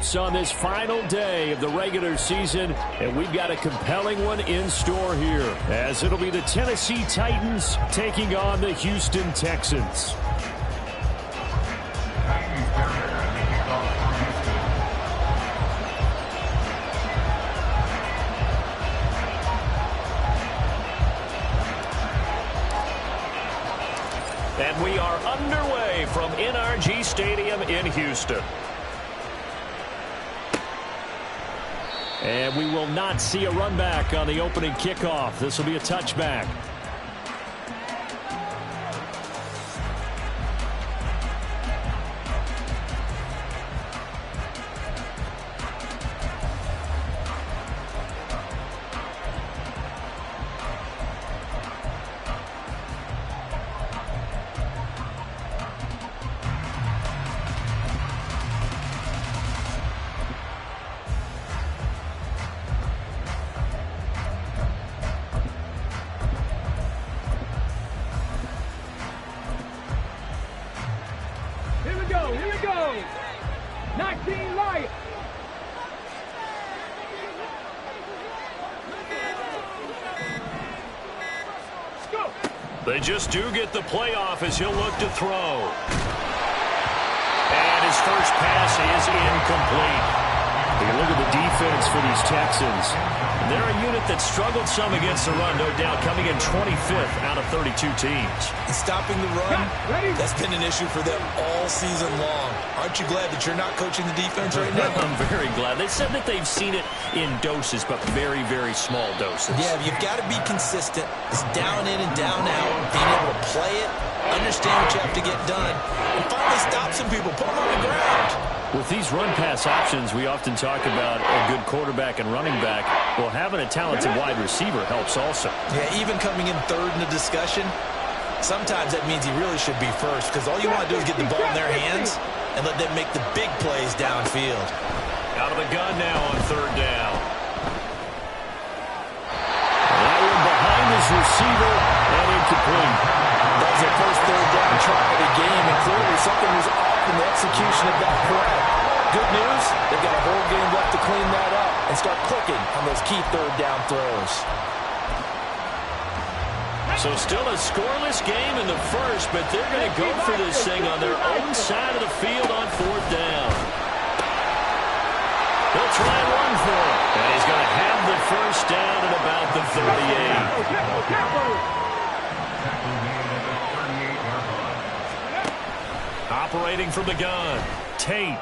matchups on this final day of the regular season, and we've got a compelling one in store here, as it'll be the Tennessee Titans taking on the Houston Texans. And we are underway from NRG Stadium in Houston. And we will not see a run back on the opening kickoff. This will be a touchback. Here we go. 19 Lions. They just do get the playoff as he'll look to throw. And his first pass is incomplete. Take a look at the defense for these Texans. They're a unit that struggled some against the run, no doubt, coming in 25th out of 32 teams. And stopping the run, that's been an issue for them all season long. Aren't you glad that you're not coaching the defense right now? I'm very glad. They said that they've seen it in doses, but very, very small doses. Yeah, you've got to be consistent. It's down in and down out, being able to play it, understand what you have to get done, and finally stop some people, put them on the ground. With these run-pass options, we often talk about a good quarterback and running back. Well, having a talented wide receiver helps also. Yeah, even coming in third in the discussion, sometimes that means he really should be first, because all you want to do is get the ball in their hands and let them make the big plays downfield. Out of the gun now on third down. That one behind his receiver and incomplete. That was their first third down try of the game, and clearly something was off in the execution of that play. Good news, they've got a whole game left to clean that up and start clicking on those key third down throws. So still a scoreless game in the first, but they're going to go for this thing on their own side of the field on fourth down. They'll try and run for it. And he's going to have the first down at about the 38. Operating from the gun, Tate.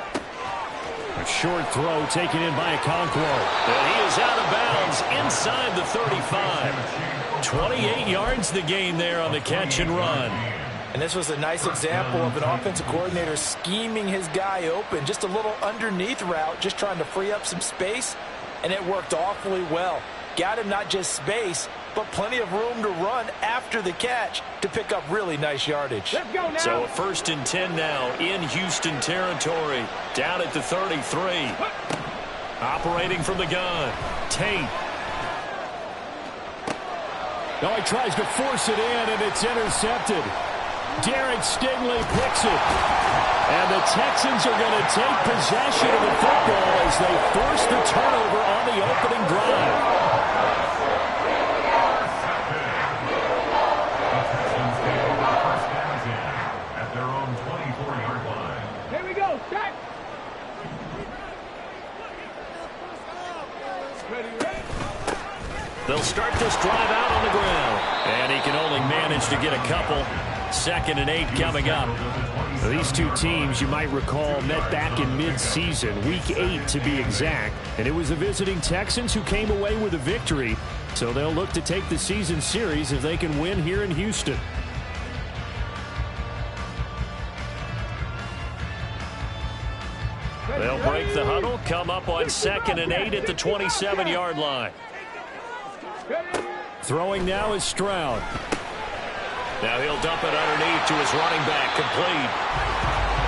A short throw taken in by Okonkwo. And he is out of bounds inside the 35. 28 yards the gain there on the catch and run. And this was a nice example of an offensive coordinator scheming his guy open. Just a little underneath route, just trying to free up some space, and it worked awfully well. Got him not just space, but plenty of room to run after the catch to pick up really nice yardage. Let's go now. So a 1st and 10 now in Houston territory, down at the 33. Operating from the gun, Tate. Now he tries to force it in, and it's intercepted. Derek Stingley picks it. And the Texans are going to take possession of the football as they force the turnover on the opening drive. They'll start this drive out on the ground. And he can only manage to get a couple. 2nd and 8 coming up. These two teams, you might recall, met back in mid-season, Week 8 to be exact. And it was the visiting Texans who came away with a victory. So they'll look to take the season series if they can win here in Houston. They'll break the huddle, come up on 2nd and 8 at the 27-yard line. Throwing now is Stroud. Now he'll dump it underneath to his running back, complete.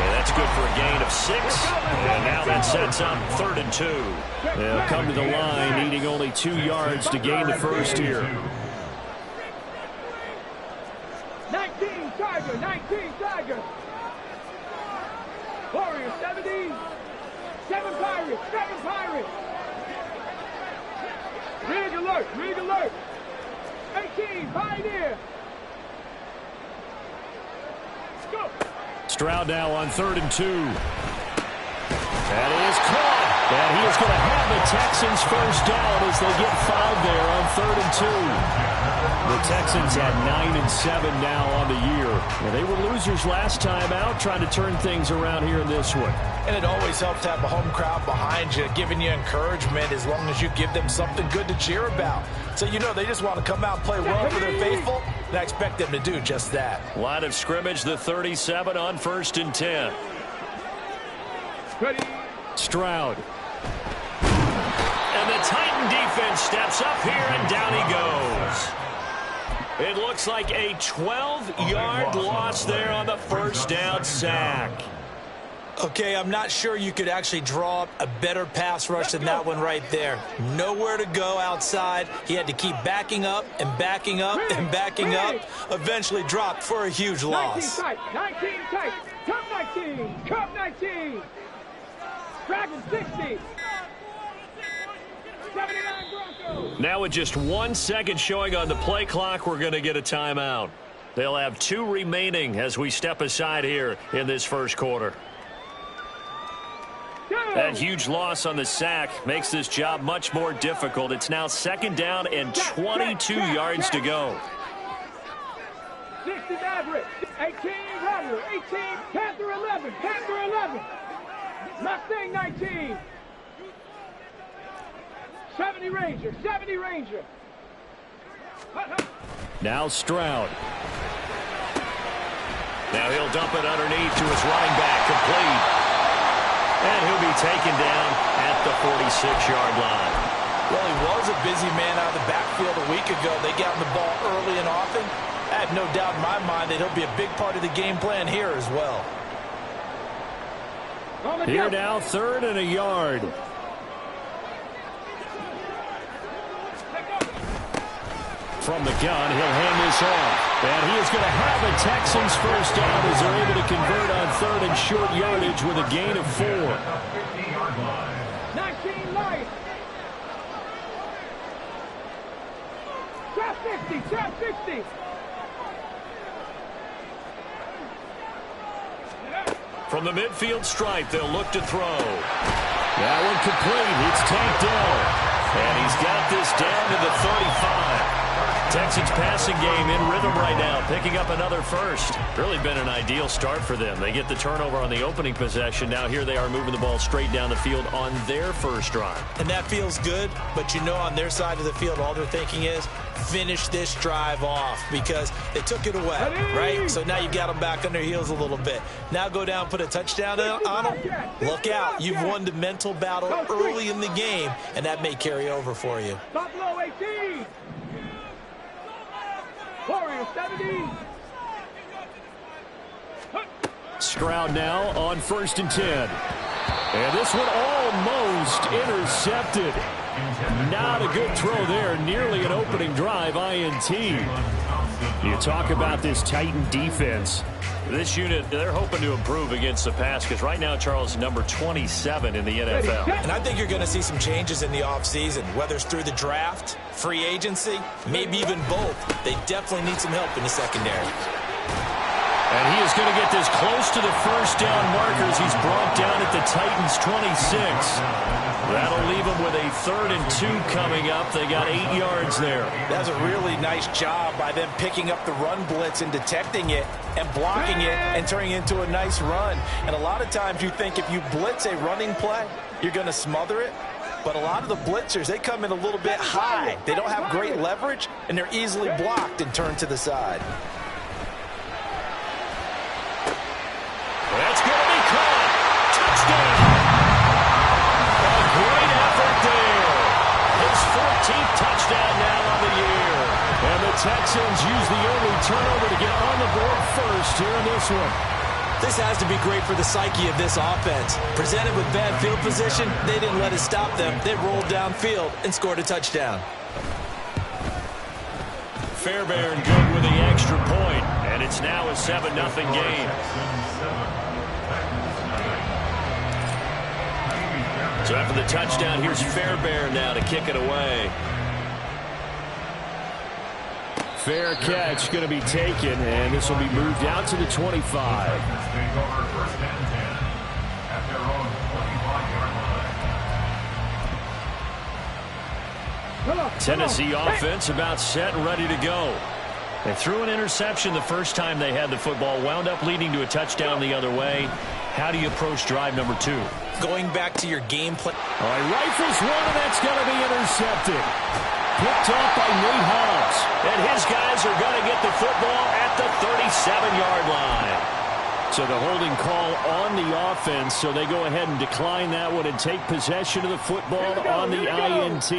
And that's good for a gain of 6. And now that sets up 3rd and 2. They'll come to the line, needing only 2 yards to gain the first here. 19 Tiger. Warriors 70. 7 Pirates. Pirates. 7 Pirates. Rig alert. Rig alert. 18 Pioneer. Let's go. Stroud now on 3rd and 2. That is caught. And he is going to have the Texans first down as they get 5 there on 3rd and 2. The Texans at 9-7 now on the year. And they were losers last time out, trying to turn things around here in this one. And it always helps to have a home crowd behind you, giving you encouragement as long as you give them something good to cheer about. So you know they just want to come out and play well for their faithful, and I expect them to do just that. Line of scrimmage, the 37 on 1st and 10. Ready. Stroud. And the Titan defense steps up here, and down he goes. It looks like a 12-yard loss there on the first down sack. Okay, I'm not sure you could actually draw up a better pass rush than that one right there. Nowhere to go outside. He had to keep backing up and backing up and backing up. Eventually dropped for a huge loss. 19 tight. 19 tight. Cup 19. Cup 19. Dragon 60. 79 Broncos. Now with just 1 second showing on the play clock, we're going to get a timeout. They'll have 2 remaining as we step aside here in this first quarter. That huge loss on the sack makes this job much more difficult. It's now 2nd down and 22 yards to go. 60 Maverick. 18 Rattler. 18 Panther 11. Panther 11. Mustang 19. 70 Ranger. 70 Ranger. Now Stroud. Now he'll dump it underneath to his running back, complete. And he'll be taken down at the 46-yard line. Well, he was a busy man out of the backfield a week ago. They got him the ball early and often. I have no doubt in my mind that he'll be a big part of the game plan here as well. Here now, 3rd and a yard. From the gun, he'll hand this off. And he is going to have a Texans first down as they're able to convert on 3rd and short yardage with a gain of 4. 19 Lions. Trap 60. Trap 60. From the midfield stripe, they'll look to throw. That one complete. It's Tank Dell. And he's got this down to the 35. Texans passing game in rhythm right now, picking up another first. Really been an ideal start for them. They get the turnover on the opening possession. Now here they are moving the ball straight down the field on their first drive. And that feels good, but you know on their side of the field, all they're thinking is finish this drive off because they took it away, right? So now you've got them back on their heels a little bit. Now go down, put a touchdown on them. Look out. You've won the mental battle early in the game, and that may carry over for you. Buffalo 18. Warrior 70. Stroud now on 1st and 10. And this one almost intercepted. Not a good throw there. Nearly an opening drive, INT. You talk about this Titan defense. This unit, they're hoping to improve against the pass because right now, Charles, number 27 in the NFL. And I think you're going to see some changes in the offseason, whether it's through the draft, free agency, maybe even both. They definitely need some help in the secondary. And he is going to get this close to the first down markers. He's brought down at the Titans' 26. That'll leave them with a 3rd and 2 coming up. They got 8 yards there. That's a really nice job by them picking up the run blitz and detecting it and blocking it and turning it into a nice run. And a lot of times you think if you blitz a running play, you're going to smother it. But a lot of the blitzers, they come in a little bit high. They don't have great leverage, and they're easily blocked and turned to the side. That's going to be caught. Touchdown. A great effort there. His 14th touchdown now on the year. And the Texans use the early turnover to get on the board first here in this one. This has to be great for the psyche of this offense. Presented with bad field position, they didn't let it stop them. They rolled downfield and scored a touchdown. Fairbairn good with the extra point, and it's now a 7-0 game. So after the touchdown, here's Fairbairn now to kick it away. Fair catch going to be taken, and this will be moved out to the 25. Tennessee offense about set and ready to go. They threw an interception the first time they had the football, wound up leading to a touchdown the other way. How do you approach drive number 2? Going back to your game plan. All right, rifles one, and that's going to be intercepted. Picked off by Nate Hobbs. And his guys are going to get the football at the 37-yard line. So the holding call on the offense, so they go ahead and decline that one and take possession of the football on the INT.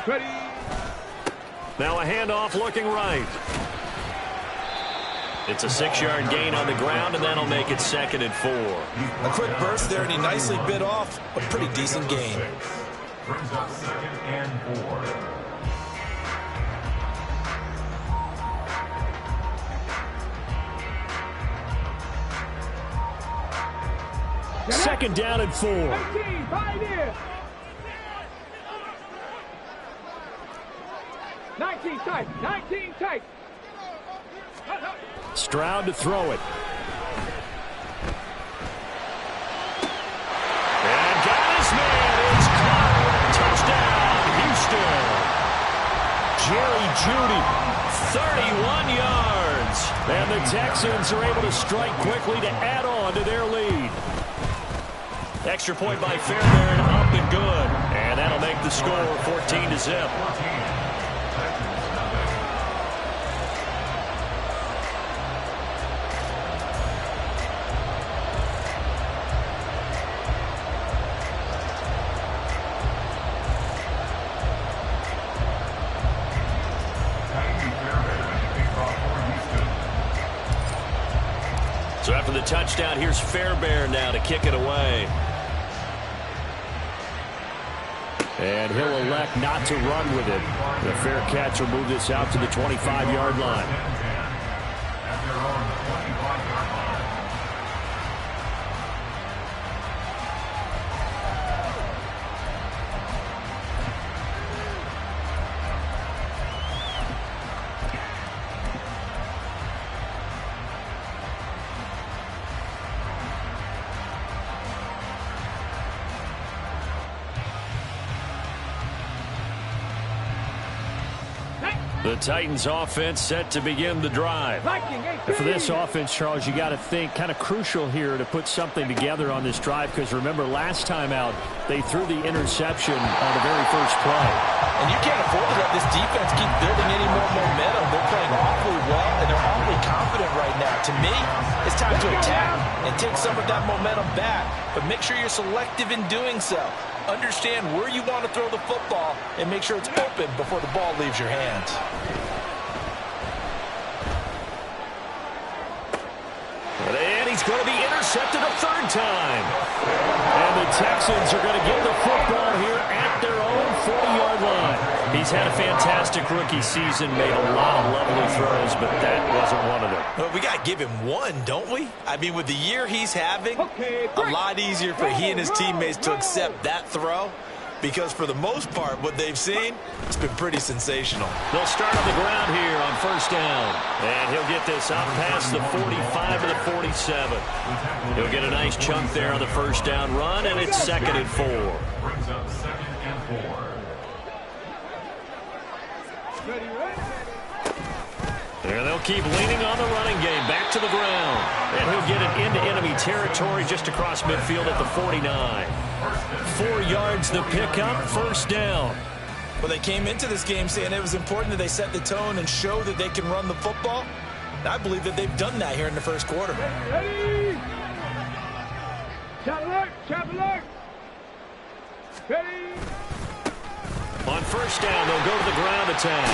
Ready. Now a handoff looking right. It's a 6-yard gain on the ground, and that'll make it 2nd and 4. A quick burst there, and he nicely bit off a pretty decent gain. Brings up 2nd and 4. Second down and 4. 18, right here. 19 tight, 19 tight. Stroud to throw it. And got his man. It's caught. Touchdown, Houston. Jerry Jeudy, 31 yards. And the Texans are able to strike quickly to add on to their lead. Extra point by Fairbairn, up and good. And that'll make the score 14-0. So after the touchdown, here's Fairbairn now to kick it away. And he'll elect not to run with it. The fair catch will move this out to the 25-yard line. The Titans offense set to begin the drive. And for this offense, Charles, you got to think kind of crucial here to put something together on this drive, because remember last time out they threw the interception on the very first play. And you can't afford to let this defense keep building any more momentum. They're playing awfully well, and they're awfully confident right now. To me, it's time to attack and take some of that momentum back, but make sure you're selective in doing so. Understand where you want to throw the football and make sure it's open before the ball leaves your hands. And he's going to be intercepted a third time. And the Texans are going to get the football here at their own 40-yard line. He's had a fantastic rookie season, made a lot of lovely throws, but that wasn't one of them. Well, we got to give him one, don't we? I mean, with the year he's having, a lot easier for he and his teammates to accept that throw, because for the most part, what they've seen, it's been pretty sensational. They'll start on the ground here on first down. And he'll get this out past the 45 to the 47. He'll get a nice chunk there on the first down run, and it's 2nd and 4. Brings up 2nd and 4. And they'll keep leaning on the running game. Back to the ground. And he'll get it into enemy territory just across midfield at the 49. 4 yards the pickup, first down. Well, they came into this game saying it was important that they set the tone and show that they can run the football. And I believe that they've done that here in the first quarter. Ready? Chop alert, chop alert. Ready? On first down, they'll go to the ground attack.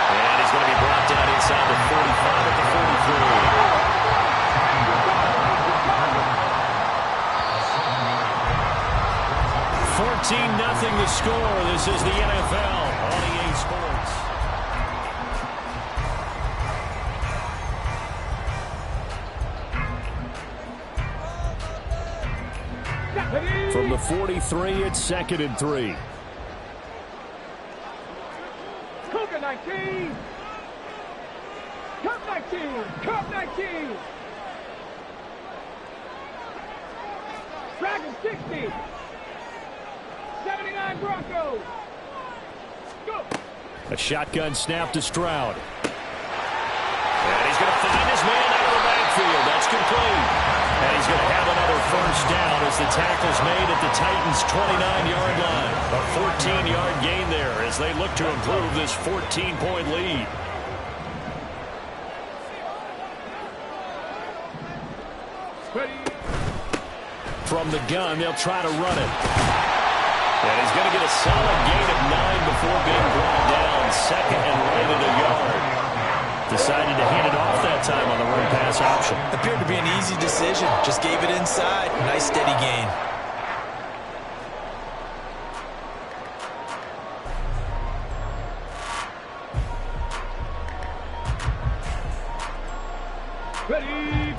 And he's going to be brought down inside the 45 at the 43. 14-0 the score. This is the NFL on EA Sports. From the 43, it's 2nd and 3. Cougar 19. Cup 19. Cup 19. Dragon 60. 79 Broncos. Go. A shotgun snap to Stroud. And he's going to find his man out of the backfield. That's complete. And he's going to have another first down as the tackle's made at the Titans' 29-yard line. A 14-yard gain there as they look to improve this 14-point lead. From the gun, they'll try to run it. And he's going to get a solid gain of 9 before being brought down. 2nd and right at a yard. Decided to hand it off that time on the run pass option. Appeared to be an easy decision. Just gave it inside. Nice steady gain.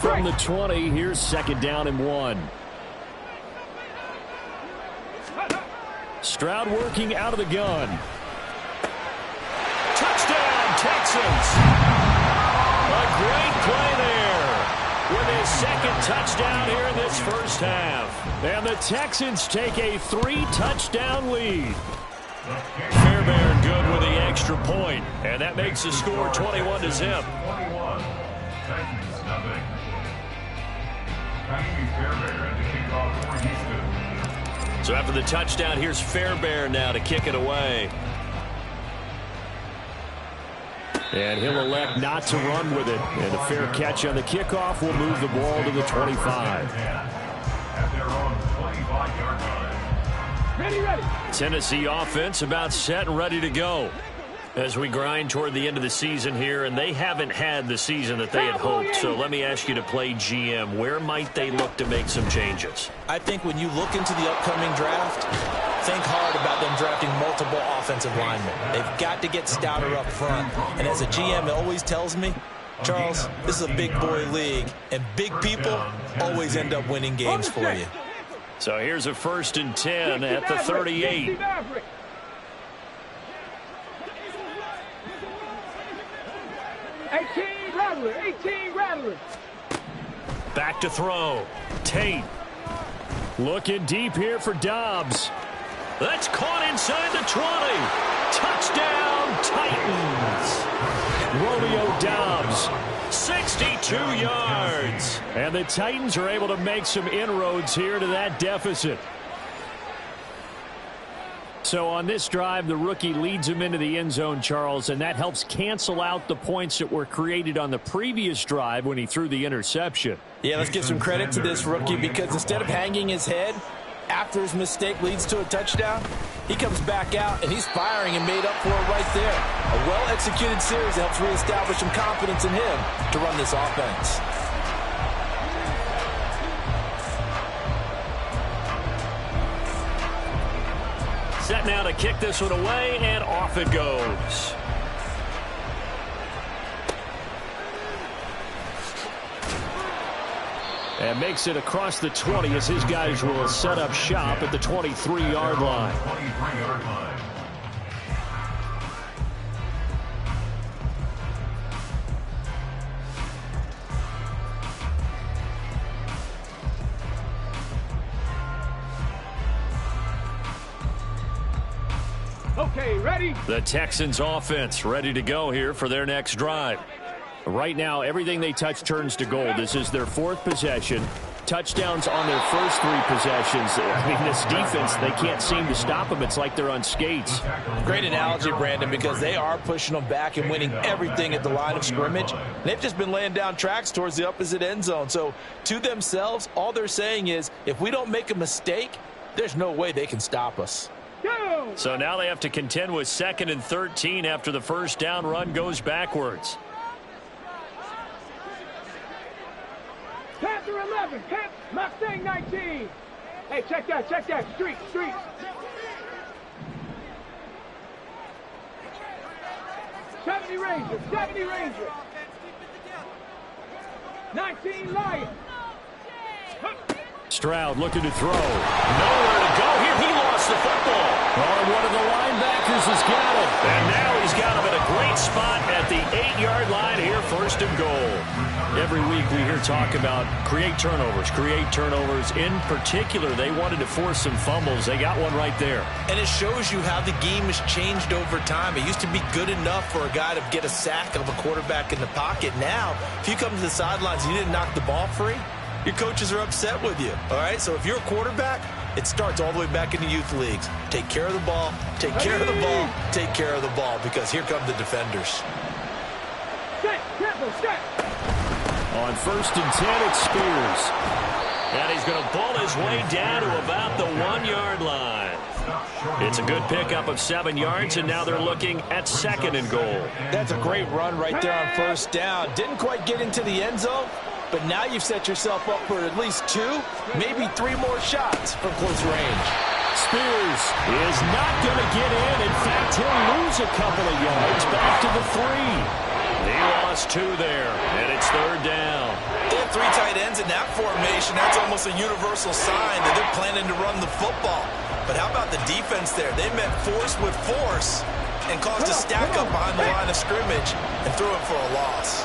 From the 20, here's 2nd down and 1. Stroud working out of the gun. Touchdown, Texans. A great play there with his 2nd touchdown here in this first half. And the Texans take a 3-touchdown lead. Fairbairn good with the extra point, and that makes the score 21-0. 21. Titans nothing. Patrick Fairbairn to kick off for Houston. So after the touchdown, here's Fairbairn now to kick it away. And he'll elect not to run with it. And a fair catch on the kickoff will move the ball to the 25. At their own 25-yard line. Ready. Tennessee offense about set and ready to go as we grind toward the end of the season here, and they haven't had the season that they had hoped. So let me ask you to play GM. Where might they look to make some changes? I think when you look into the upcoming draft, think hard about them drafting multiple offensive linemen. They've got to get stouter up front. And as a GM, it always tells me, Charles, this is a big boy league, and big people always end up winning games for you. So here's a 1st and 10 at the 38. 18 Rattler. Back to throw. Tate. Looking deep here for Dobbs. That's caught inside the 20. Touchdown, Titans. Romeo Dobbs, 62 yards. And the Titans are able to make some inroads here to that deficit. So on this drive, the rookie leads him into the end zone, Charles, and that helps cancel out the points that were created on the previous drive when he threw the interception. Yeah, let's give some credit to this rookie because instead of hanging his head after his mistake leads to a touchdown, he comes back out and he's firing and made up for it right there. A well-executed series helps reestablish some confidence in him to run this offense. Set now to kick this one away, and off it goes. And makes it across the 20 as his guys will set up shop at the 23-yard line. 23-yard line. Okay, ready? The Texans offense ready to go here for their next drive. Right now, everything they touch turns to gold. This is their 4th possession. Touchdowns on their first 3 possessions. I mean, this defense, they can't seem to stop them. It's like they're on skates. Great analogy, Brandon, because they are pushing them back and winning everything at the line of scrimmage. They've just been laying down tracks towards the opposite end zone. So to themselves, all they're saying is, if we don't make a mistake, there's no way they can stop us. Go! So now they have to contend with 2nd and 13 after the first down run goes backwards. Panther 11, Mustang 19. Hey, check that, street. 70 Ranger, 19 Lion. Stroud looking to throw. Nowhere to go here. He lost the football. Oh, one of the linebackers has got it. And now he's got him in a great spot at the 8-yard line here, 1st and goal. Every week we hear talk about create turnovers. In particular, they wanted to force some fumbles. They got one right there. And it shows you how the game has changed over time. It used to be good enough for a guy to get a sack of a quarterback in the pocket. Now, if you come to the sidelines and you didn't knock the ball free, your coaches are upset with you. All right, so if you're a quarterback, it starts all the way back in the youth leagues. Take care of the ball, take care of the ball, take care of the ball, because here come the defenders. On 1st and 10, it's Spears. And he's going to pull his way down to about the 1-yard line. It's a good pickup of 7 yards, and now they're looking at 2nd and goal. That's a great run right there on 1st down. Didn't quite get into the end zone, but now you've set yourself up for at least 2, maybe 3 more shots from close range. Spears is not going to get in. In fact, he'll lose a couple of yards back to the 3. He lost 2 there, and it's 3rd down. They have 3 tight ends in that formation. That's almost a universal sign that they're planning to run the football. But how about the defense there? They met force with force and caused a stack up behind the line of scrimmage and threw it for a loss.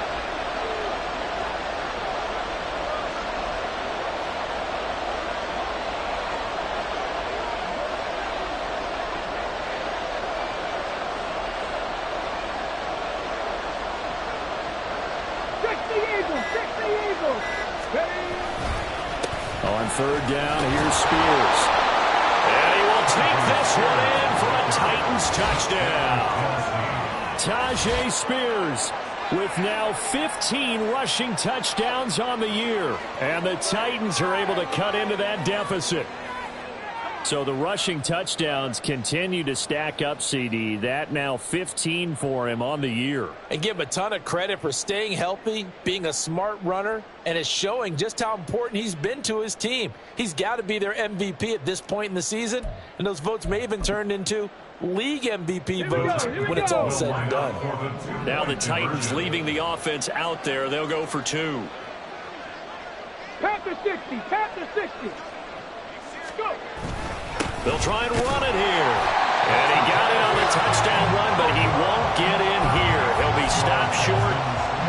On 3rd down, here's Spears. And he will take this one in for a Titans touchdown. Tyjae Spears with now 15 rushing touchdowns on the year. And the Titans are able to cut into that deficit. So the rushing touchdowns continue to stack up, CD. That now 15 for him on the year. And give him a ton of credit for staying healthy, being a smart runner, and it's showing just how important he's been to his team. He's got to be their MVP at this point in the season, and those votes may even turn into league MVP votes when it's all said and done. Now the Titans leaving the offense out there. They'll go for 2. Panther 60, Panther 60. Go. They'll try and run it here. And he got it on the touchdown run, but he won't get in here. He'll be stopped short,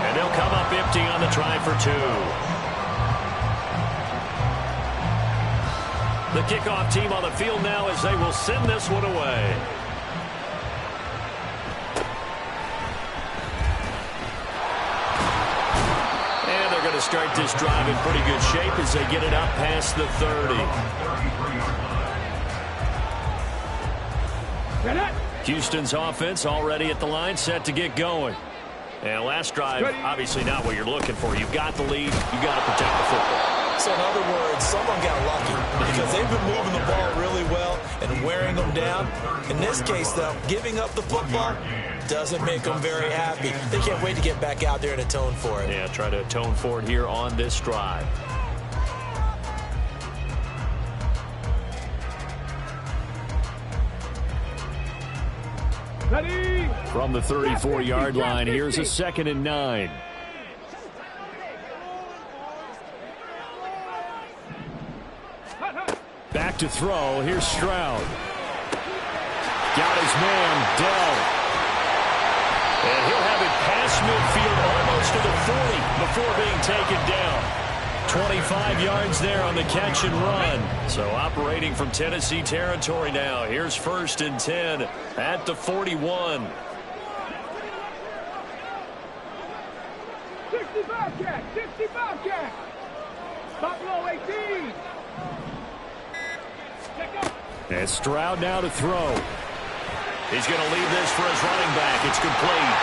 and they'll come up empty on the try for 2. The kickoff team on the field now as they will send this one away. And they're going to start this drive in pretty good shape as they get it up past the 30. Houston's offense already at the line, set to get going. And last drive, obviously not what you're looking for. You've got the lead. You've got to protect the football. So in other words, someone got lucky because they've been moving the ball really well and wearing them down. In this case, though, giving up the football doesn't make them very happy. They can't wait to get back out there and atone for it. Yeah, try to atone for it here on this drive. Ready. From the 34-yard line, here's a 2nd and 9. Back to throw. Here's Stroud. Got his man, Dell. And he'll have it past midfield almost to the 40 before being taken down. 25 yards there on the catch and run. So operating from Tennessee territory now. Here's 1st and 10 at the 41. 65 cat, 65 cat. Buffalo 18. And Stroud now to throw. He's going to leave this for his running back. It's complete.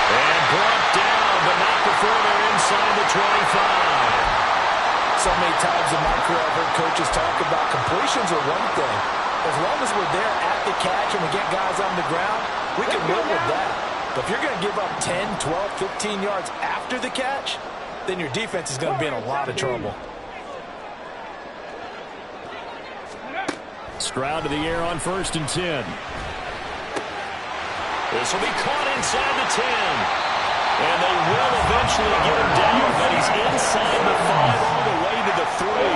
And brought down, but not before they're inside the 25. So many times in my career I've heard coaches talk about completions are one thing. As long as we're there at the catch and we get guys on the ground, we can live with that. But if you're going to give up 10, 12, 15 yards after the catch, then your defense is going to be in a lot of trouble. Stroud to the air on 1st and 10. This will be caught inside the 10. And they will eventually get him down, but he's inside the 5 all the way to the 3.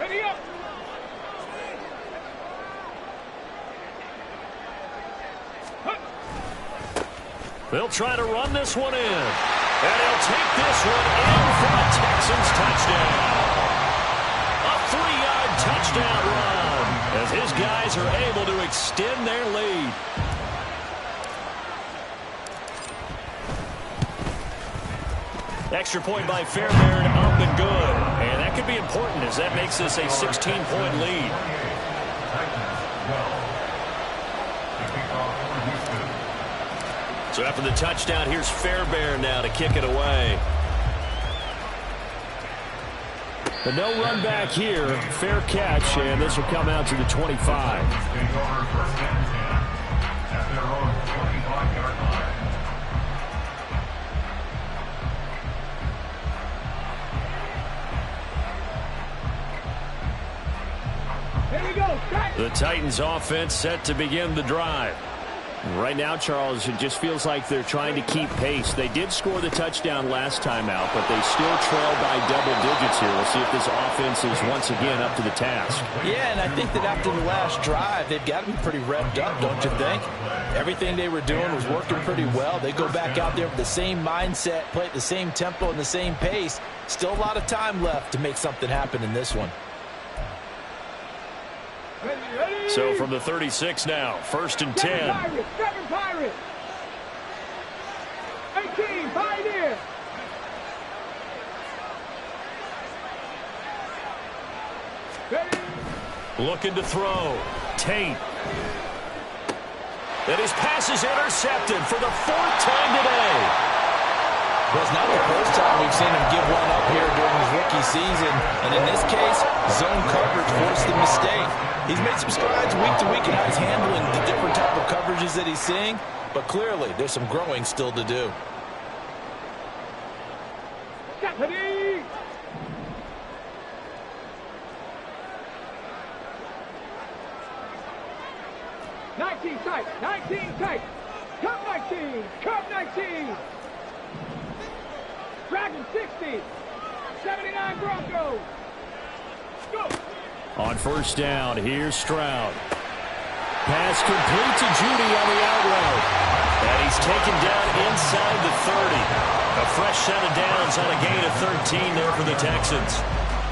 Ready up. They'll try to run this one in. And he'll take this one in for a Texans touchdown. A 3-yard touchdown run as his guys are able to extend their lead. Extra point by Fairbairn, up and good. And that could be important as that makes this a 16-point lead. So after the touchdown, here's Fairbairn now to kick it away. The no run back here, fair catch, and this will come out to the 25. Here we go. The Titans offense set to begin the drive. Right now, Charles, it just feels like they're trying to keep pace. They did score the touchdown last time out, but they still trail by double digits here. We'll see if this offense is once again up to the task. Yeah, and I think that after the last drive, they've got to be pretty revved up, don't you think? Everything they were doing was working pretty well. They go back out there with the same mindset, play at the same tempo and the same pace. Still a lot of time left to make something happen in this one. Ready. So from the 36 now, 1st and 10. 7 Pirates. 18 Pioneer. Ready. Looking to throw. Tate. And his pass is intercepted for the 4th time today. Well, it's not the first time we've seen him give one up here during his rookie season. And in this case, zone coverage forced the mistake. He's made some strides week to week in how he's handling the different type of coverages that he's seeing. But clearly, there's some growing still to do. Stephanie. Nineteen tight. Cup 19. Cup 19. Dragon 60. 79 Broncos. Go. On 1st down, here's Stroud. Pass complete to Judy on the out route. And he's taken down inside the 30. A fresh set of downs on a gain of 13 there for the Texans.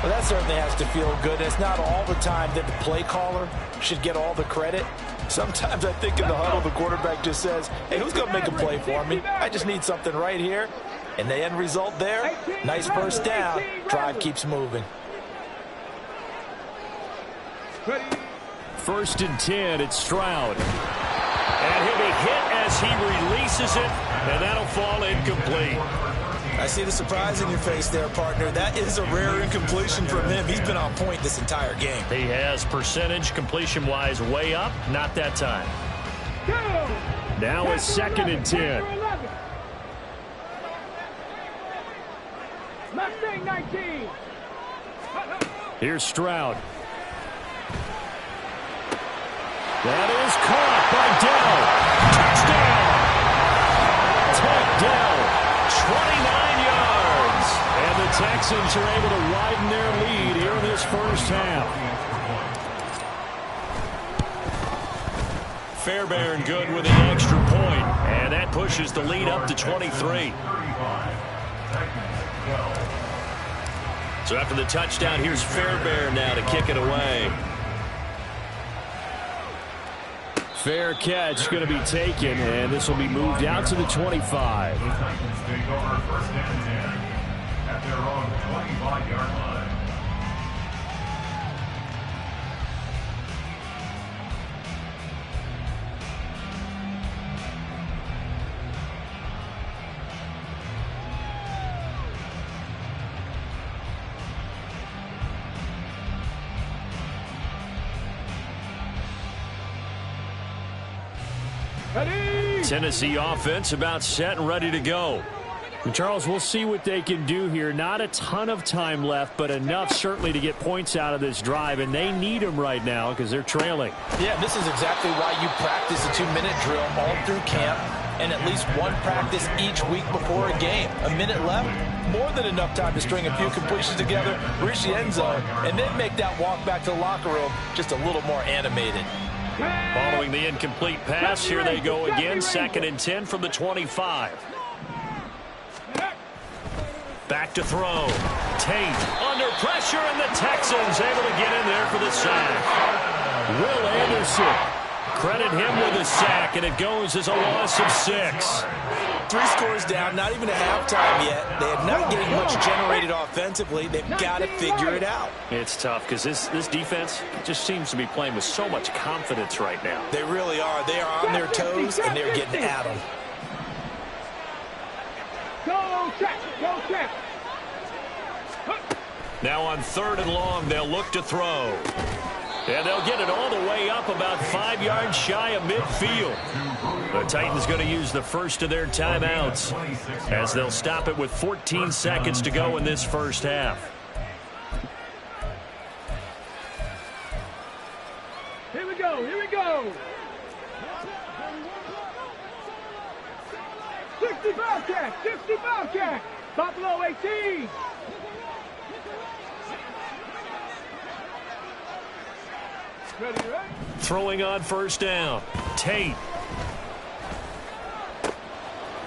Well, that certainly has to feel good. It's not all the time that the play caller should get all the credit. Sometimes I think in the huddle, the quarterback just says, hey, who's going to make a play for me? I just need something right here. And the end result there, nice 1st down. Drive keeps moving. 1st and 10, it's Stroud. And he'll be hit as he releases it, and that'll fall incomplete. I see the surprise in your face there, partner. That is a rare incompletion from him. He's been on point this entire game. He has percentage completion-wise way up, not that time. Now it's 2nd and 10. Mustang 19. Here's Stroud. That is caught by Dell. Touchdown! Dell, 29 yards. And the Texans are able to widen their lead here in this 1st half. Fairbairn good with an extra point. And that pushes the lead up to 23. So after the touchdown, here's Fairbairn now to kick it away. Fair catch going to be taken, and this will be moved out to the 25. The Titans take over 1st and 10 at their own 25-yard line. Tennessee offense about set and ready to go. And Charles, we'll see what they can do here. Not a ton of time left, but enough certainly to get points out of this drive, and they need them right now because they're trailing. Yeah, this is exactly why you practice a 2-minute drill all through camp. and at least one practice each week before a game. A minute left, more than enough time to string a few completions together, reach the end zone, and then make that walk back to the locker room just a little more animated. Following the incomplete pass, here they go again. 2nd and 10 from the 25. Back to throw. Tate under pressure, and the Texans able to get in there for the sack. Will Anderson, credit him with a sack, and it goes as a loss of 6. 3 scores down, not even at halftime yet. They have not getting much generated offensively. They've got to figure it out. It's tough because this defense just seems to be playing with so much confidence right now. They really are. They are on their toes, and they're getting at them. Go check. Now on 3rd and long, they'll look to throw. And they'll get it all the way up about 5 yards shy of midfield. The Titans going to use the first of their timeouts as they'll stop it with 14 seconds to go in this first half. Here we go. 60 Bobcats. Buffalo 18. Ready? Throwing on 1st down. Tate.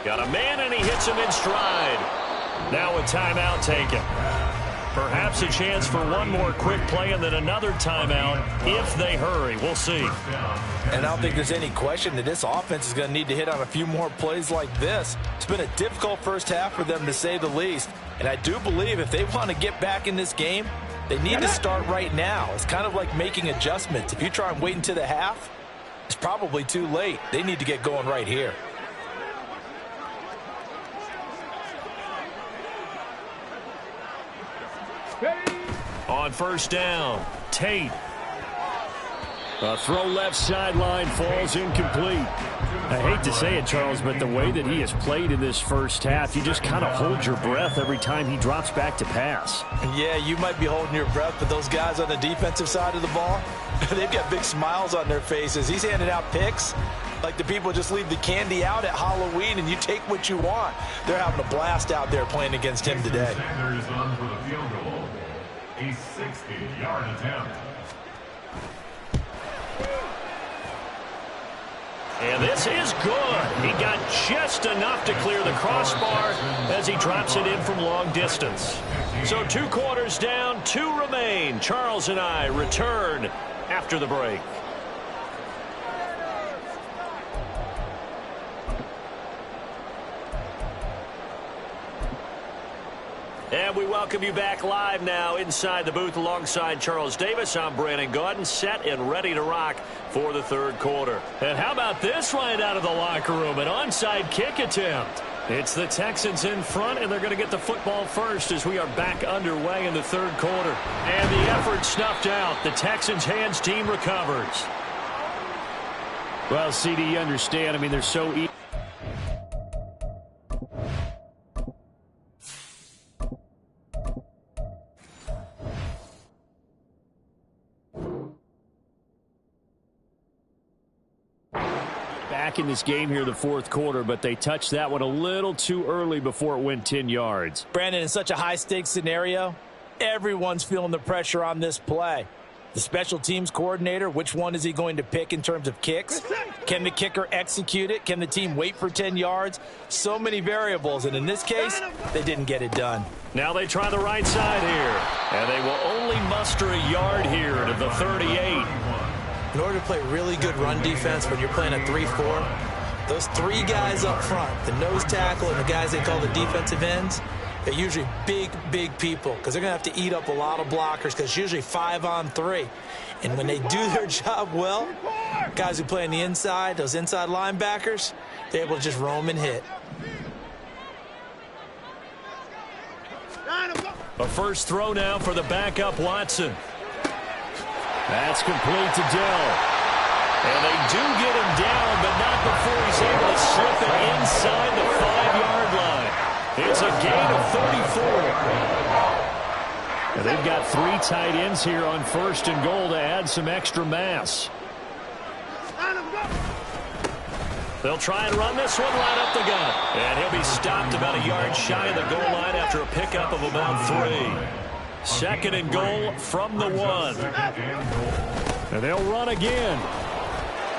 Got a man, and he hits him in stride. Now a timeout taken. Perhaps a chance for one more quick play and then another timeout if they hurry. We'll see. And I don't think there's any question that this offense is going to need to hit on a few more plays like this. It's been a difficult first half for them, to say the least. And I do believe if they want to get back in this game, they need to start right now. It's kind of like making adjustments. If you try and wait until the half, it's probably too late. They need to get going right here. On 1st down, Tate. A throw left sideline falls incomplete. I hate to say it, Charles, but the way that he has played in this first half, you just kind of hold your breath every time he drops back to pass. Yeah, you might be holding your breath, but those guys on the defensive side of the ball, they've got big smiles on their faces. He's handing out picks like the people just leave the candy out at Halloween and you take what you want. They're having a blast out there playing against him today. Sanders on for the field goal. A 60-yard attempt. And this is good. He got just enough to clear the crossbar as he drops it in from long distance. So 2 quarters down, 2 remain. Charles and I return after the break. And we welcome you back live now inside the booth alongside Charles Davis. I'm Brandon Gaudin, set and ready to rock for the 3rd quarter. And how about this right out of the locker room? An onside kick attempt. It's the Texans in front, and they're going to get the football first as we are back underway in the 3rd quarter. And the effort snuffed out. The Texans hands team recovers. Well, CD, you understand. I mean, they're so easy. In this game here, the 4th quarter, but they touched that one a little too early before it went 10 yards. Brandon, in such a high-stakes scenario, everyone's feeling the pressure on this play. The special teams coordinator, which one is he going to pick in terms of kicks? Can the kicker execute it? Can the team wait for 10 yards? So many variables, and in this case, they didn't get it done. Now they try the right side here, and they will only muster a yard here to the 38. In order to play really good run defense when you're playing a 3-4, those 3 guys up front, the nose tackle and the guys they call the defensive ends, they're usually big people because they're going to have to eat up a lot of blockers because it's usually 5-on-3. And when they do their job well, guys who play on the inside, those inside linebackers, they're able to just roam and hit. A first throw now for the backup Watson. That's complete to Dell. And they do get him down, but not before he's able to slip it inside the 5-yard line. It's a gain of 34. And they've got 3 tight ends here on 1st and goal to add some extra mass. They'll try and run this one right up the gut. And he'll be stopped about a yard shy of the goal line after a pickup of about 3. Second and goal from the 1. And they'll run again.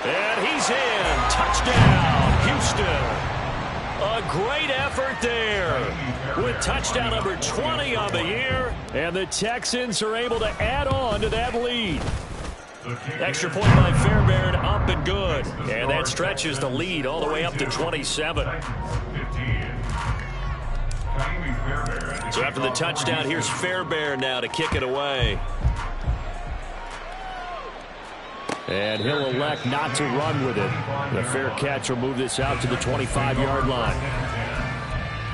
And he's in. Touchdown, Houston. A great effort there with touchdown number 20 on the year. And the Texans are able to add on to that lead. Extra point by Fairbairn, up and good. And that stretches the lead all the way up to 27. So after the touchdown, here's Fairbairn now to kick it away. And he'll elect not to run with it. The fair catch will move this out to the 25-yard line.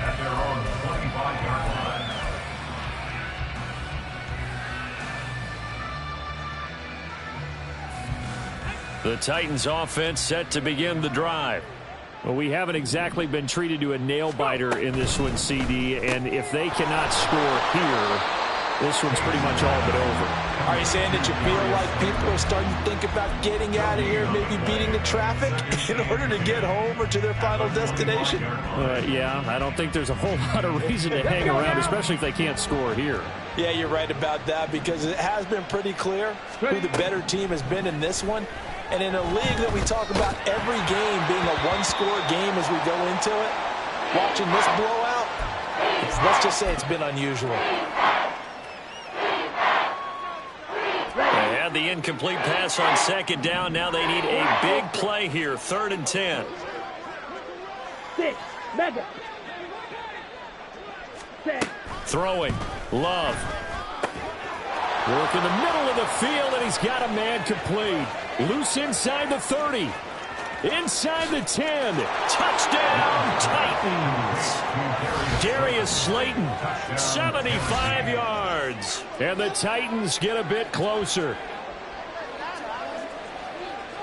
At their own 25-yard line. The Titans offense set to begin the drive. Well, we haven't exactly been treated to a nail-biter in this one, CD, and if they cannot score here, this one's pretty much all but over. Are you saying that you feel like people are starting to think about getting out of here, maybe beating the traffic in order to get home or to their final destination? Yeah, I don't think there's a whole lot of reason to hang around, especially if they can't score here. Yeah, you're right about that because it has been pretty clear who the better team has been in this one. And in a league that we talk about every game being a one-score game as we go into it, watching this blowout, let's just say it's been unusual. They had the incomplete pass on second down. Now they need a big play here, 3rd and 10. 6, mega. 10. Throwing, Love. Work in the middle of the field, and he's got a man complete. Loose inside the 30. Inside the 10. Touchdown, Titans. Darius Slayton, 75 yards. And the Titans get a bit closer.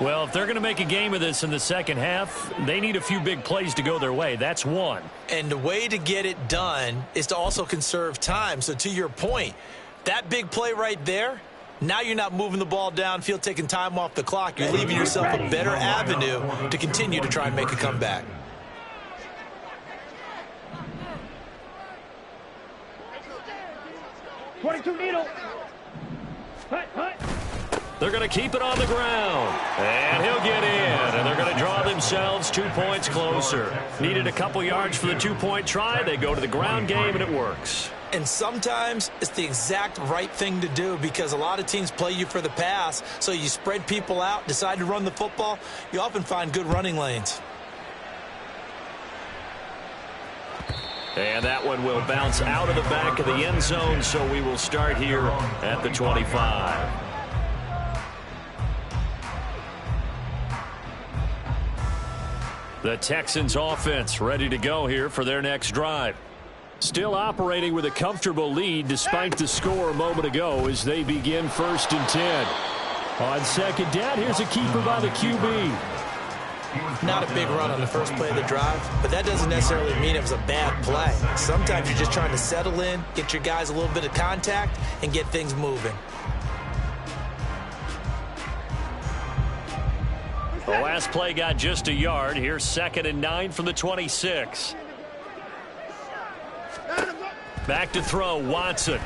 Well, if they're going to make a game of this in the second half, they need a few big plays to go their way. That's one. And the way to get it done is to also conserve time. So to your point, that big play right there, now you're not moving the ball downfield, taking time off the clock. You're leaving yourself a better avenue to continue to try and make a comeback. .22 needle. Hut, hut. They're going to keep it on the ground. And he'll get in. And they're going to draw themselves 2 points closer. Needed a couple yards for the 2-point try. They go to the ground game, and it works. And sometimes it's the exact right thing to do because a lot of teams play you for the pass. So you spread people out, decide to run the football. You often find good running lanes. And that one will bounce out of the back of the end zone, so we will start here at the 25. The Texans offense ready to go here for their next drive. Still operating with a comfortable lead despite the score a moment ago as they begin 1st and 10. On second down, here's a keeper by the QB. Not a big run on the first play of the drive, but that doesn't necessarily mean it was a bad play. Sometimes you're just trying to settle in, get your guys a little bit of contact, and get things moving. The last play got just a yard. Here's 2nd and 9 from the 26. Back to throw, Watson. Looking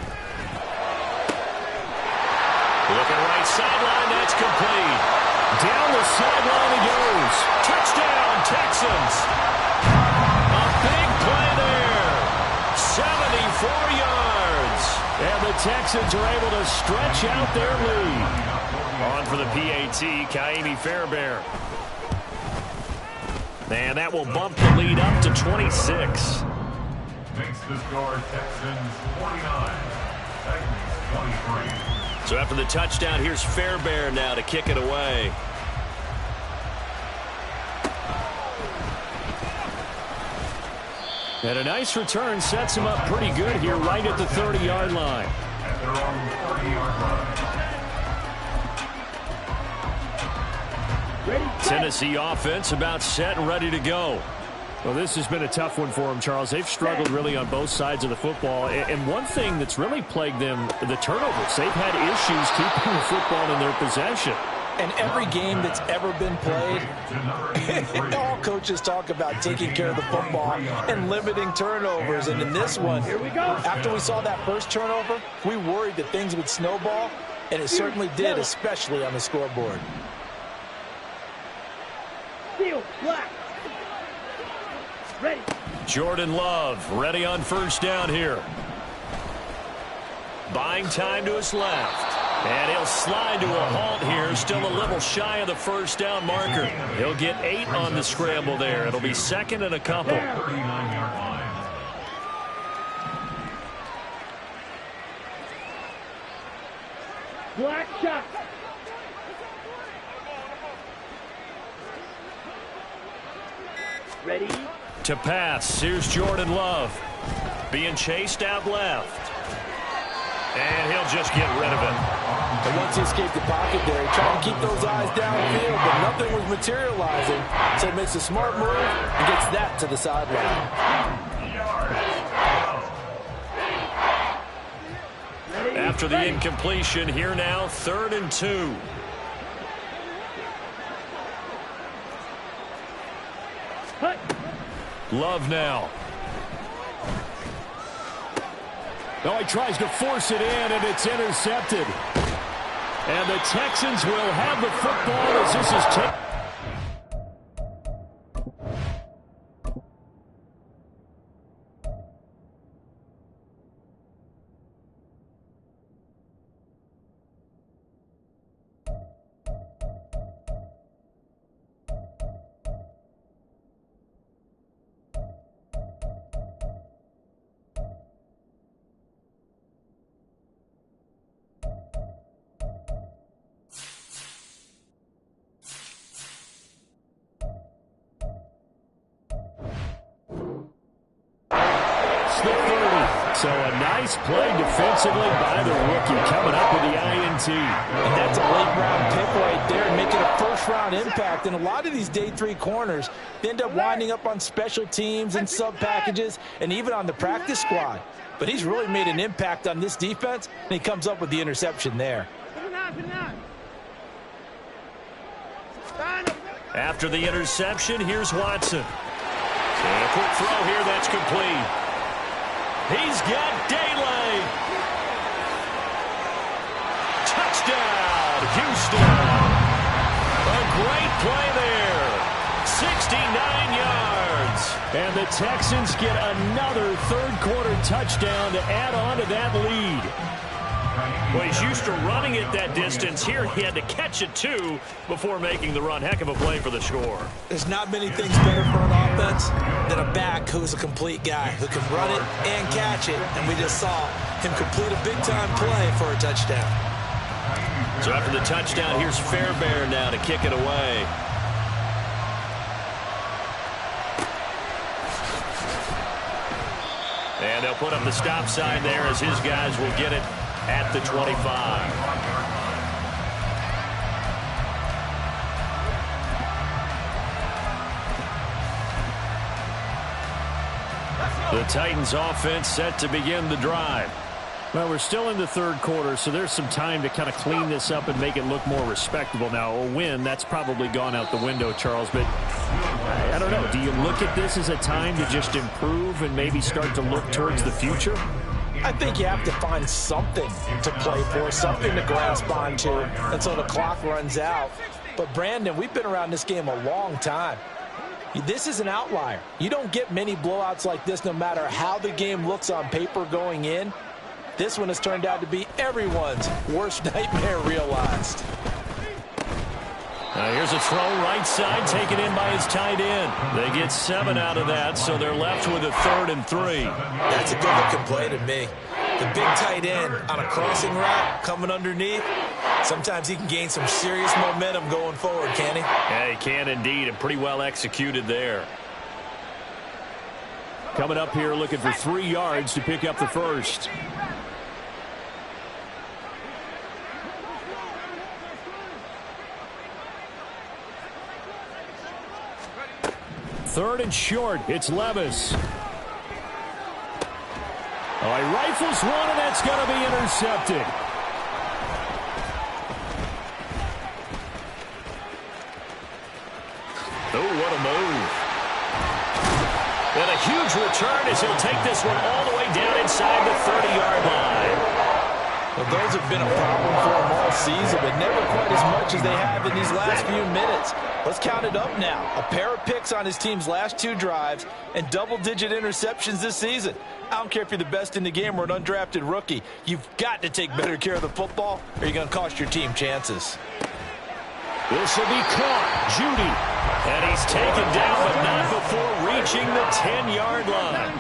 right sideline, that's complete. Down the sideline he goes. Touchdown, Texans. A big play there. 74 yards. And the Texans are able to stretch out their lead. On for the PAT, Ka'imi Fairbairn. And that will bump the lead up to 26. Makes the score Texans 49, Titans 23. So after the touchdown, here's Fairbairn now to kick it away. And a nice return sets him up pretty good here right at the 30-yard line. At their own 30-yard line. Tennessee offense about set and ready to go. Well, this has been a tough one for them, Charles. They've struggled really on both sides of the football. And one thing that's really plagued them, the turnovers. They've had issues keeping the football in their possession. And every game that's ever been played, all coaches talk about taking care of the football and limiting turnovers. And in this one, after we saw that first turnover, we worried that things would snowball, and it certainly did, especially on the scoreboard. Field, black. Ready. Jordan Love ready on first down here. Buying time to his left. And he'll slide to a halt here, still a little shy of the first down marker. He'll get 8 on the scramble there. It'll be second and a couple. 39-yard line. Black shot. Ready. To pass, here's Jordan Love. Being chased out left. And he'll just get rid of it. And once he escaped the pocket there, he tried to keep those eyes downfield, but nothing was materializing. So he makes a smart move and gets that to the sideline. After the incompletion, here now, 3rd and 2. Love now. Oh, he tries to force it in, and it's intercepted. And the Texans will have the football as this is taken. So a nice play defensively by the rookie, coming up with the INT. And that's a late-round pick right there, making a first-round impact. And a lot of these day 3 corners, they end up winding up on special teams and sub-packages and even on the practice squad. But he's really made an impact on this defense, and he comes up with the interception there. After the interception, here's Watson. And a quick throw here, that's complete. He's got daylight. Touchdown, Houston. A great play there. 69 yards. And the Texans get another third-quarter touchdown to add on to that lead. Well, he's used to running it that distance. Here he had to catch it, too, before making the run. Heck of a play for the score. There's not many things better for an offense than a back who's a complete guy, who can run it and catch it. And we just saw him complete a big-time play for a touchdown. So after the touchdown, here's Fairbairn now to kick it away. And they'll put up the stop sign there as his guys will get it at the 25. The Titans offense set to begin the drive. Well, we're still in the third quarter, so there's some time to kind of clean this up and make it look more respectable. Now, a win, that's probably gone out the window, Charles, but I don't know. Do you look at this as a time to just improve and maybe start to look towards the future? I think you have to find something to play for, something to grasp onto until the clock runs out. But, Brandon, we've been around this game a long time. This is an outlier. You don't get many blowouts like this no matter how the game looks on paper going in. This one has turned out to be everyone's worst nightmare realized. Here's a throw right side, taken in by his tight end. They get 7 out of that, so they're left with a 3rd and 3. That's a good-looking play to me. The big tight end on a crossing route coming underneath, sometimes he can gain some serious momentum going forward, can he? Yeah, he can indeed, and pretty well executed there. Coming up here looking for 3 yards to pick up the first. Third and short, it's Levis. Oh, he rifles one, and that's going to be intercepted. Oh, what a move. And a huge return as he'll take this one all the way down inside the 30-yard line. Well, those have been a problem for them all season, but never quite as much as they have in these last few minutes. Let's count it up now. A pair of picks on his team's last 2 drives and double-digit interceptions this season. I don't care if you're the best in the game or an undrafted rookie. You've got to take better care of the football or you're going to cost your team chances. This will be caught. Judy. And he's taken down, but not before reaching the 10-yard line.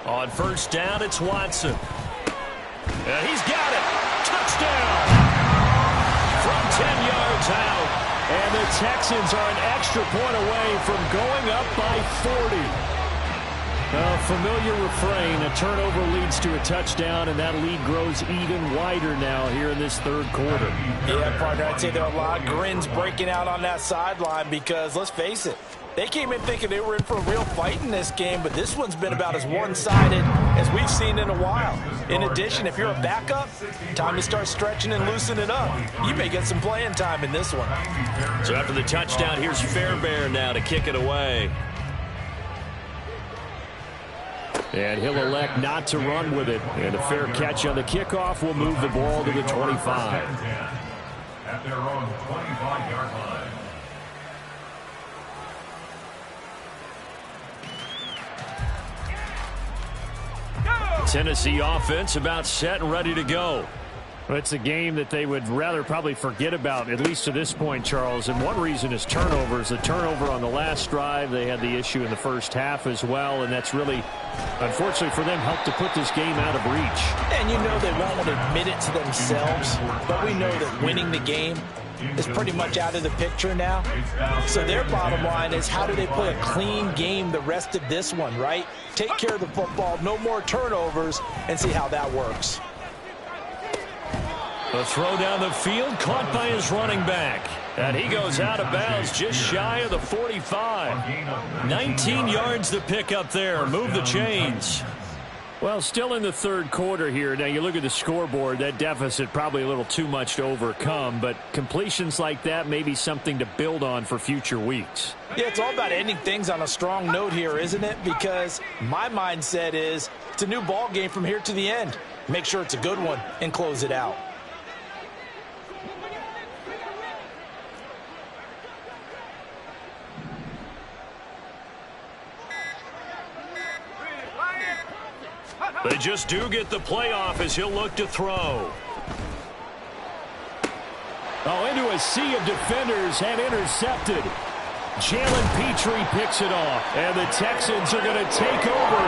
On first down, it's Watson. And he's got it. Touchdown. From 10 yards out. And the Texans are an extra point away from going up by 40. A familiar refrain. A turnover leads to a touchdown, and that lead grows even wider now here in this third quarter. Yeah, partner, I'd say there are a lot of grins breaking out on that sideline because, let's face it, they came in thinking they were in for a real fight in this game, but this one's been about as one-sided as we've seen in a while. In addition, if you're a backup, time to start stretching and loosening up. You may get some playing time in this one. So after the touchdown, here's Fairbairn now to kick it away. And he'll elect not to run with it. And a fair catch on the kickoff will move the ball to the 25. At their own 25-yard line. Tennessee offense about set and ready to go. Well, it's a game that they would rather probably forget about, at least to this point, Charles. And one reason is turnovers. The turnover on the last drive, they had the issue in the first half as well. And that's really, unfortunately for them, helped to put this game out of reach. And you know they won't admit it to themselves, but we know that winning the game is pretty much out of the picture now. So their bottom line is, how do they play a clean game the rest of this one, right? Take care of the football, no more turnovers, and see how that works. A throw down the field, caught by his running back. And he goes out of bounds just shy of the 45. 19 yards to pick up there. Move the chains. Well, still in the third quarter here. Now, you look at the scoreboard, that deficit probably a little too much to overcome, but completions like that may be something to build on for future weeks. Yeah, it's all about ending things on a strong note here, isn't it? Because my mindset is it's a new ball game from here to the end. Make sure it's a good one and close it out. They just do get the playoff as he'll look to throw. Oh, into a sea of defenders and intercepted. Jalen Petrie picks it off. And the Texans are going to take over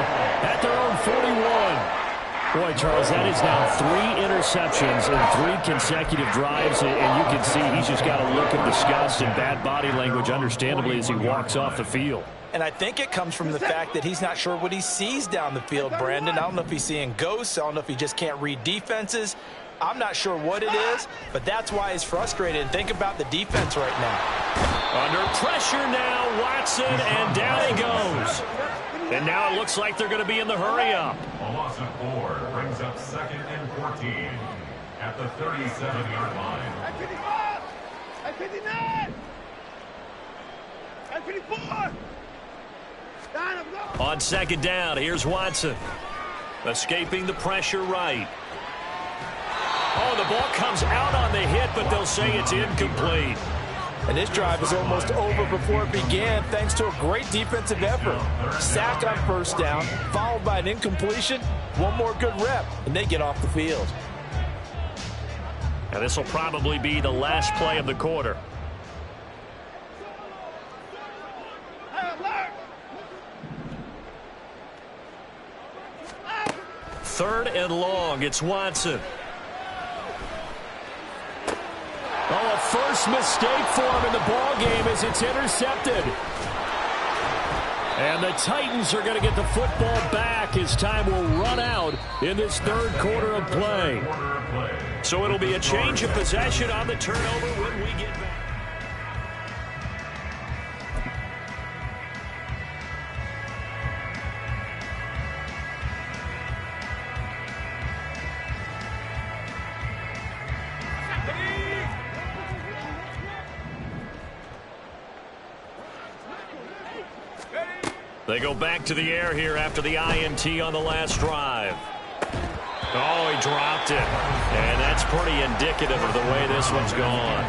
at their own 41. Boy, Charles, that is now 3 interceptions in 3 consecutive drives. And you can see he's just got a look of disgust and bad body language, understandably, as he walks off the field. And I think it comes from the fact that he's not sure what he sees down the field, Brandon. I don't know if he's seeing ghosts. I don't know if he just can't read defenses. I'm not sure what it is, but that's why he's frustrated. And think about the defense right now. Under pressure now, Watson, and down he goes. And now it looks like they're going to be in the hurry-up. A loss of 4 brings up 2nd and 14 at the 37-yard line. At 59! At 54! On second down, here's Watson. Escaping the pressure right. Oh, the ball comes out on the hit, but they'll say it's incomplete. And this drive is almost over before it began thanks to a great defensive effort. Sack on first down, followed by an incompletion. One more good rep, and they get off the field. And this will probably be the last play of the quarter. Third and long, it's Watson. Oh, a first mistake for him in the ball game as it's intercepted. And the Titans are going to get the football back as time will run out in this third quarter of play. So it'll be a change of possession on the turnover when we get back. They go back to the air here after the INT on the last drive. Oh, he dropped it. And that's pretty indicative of the way this one's gone.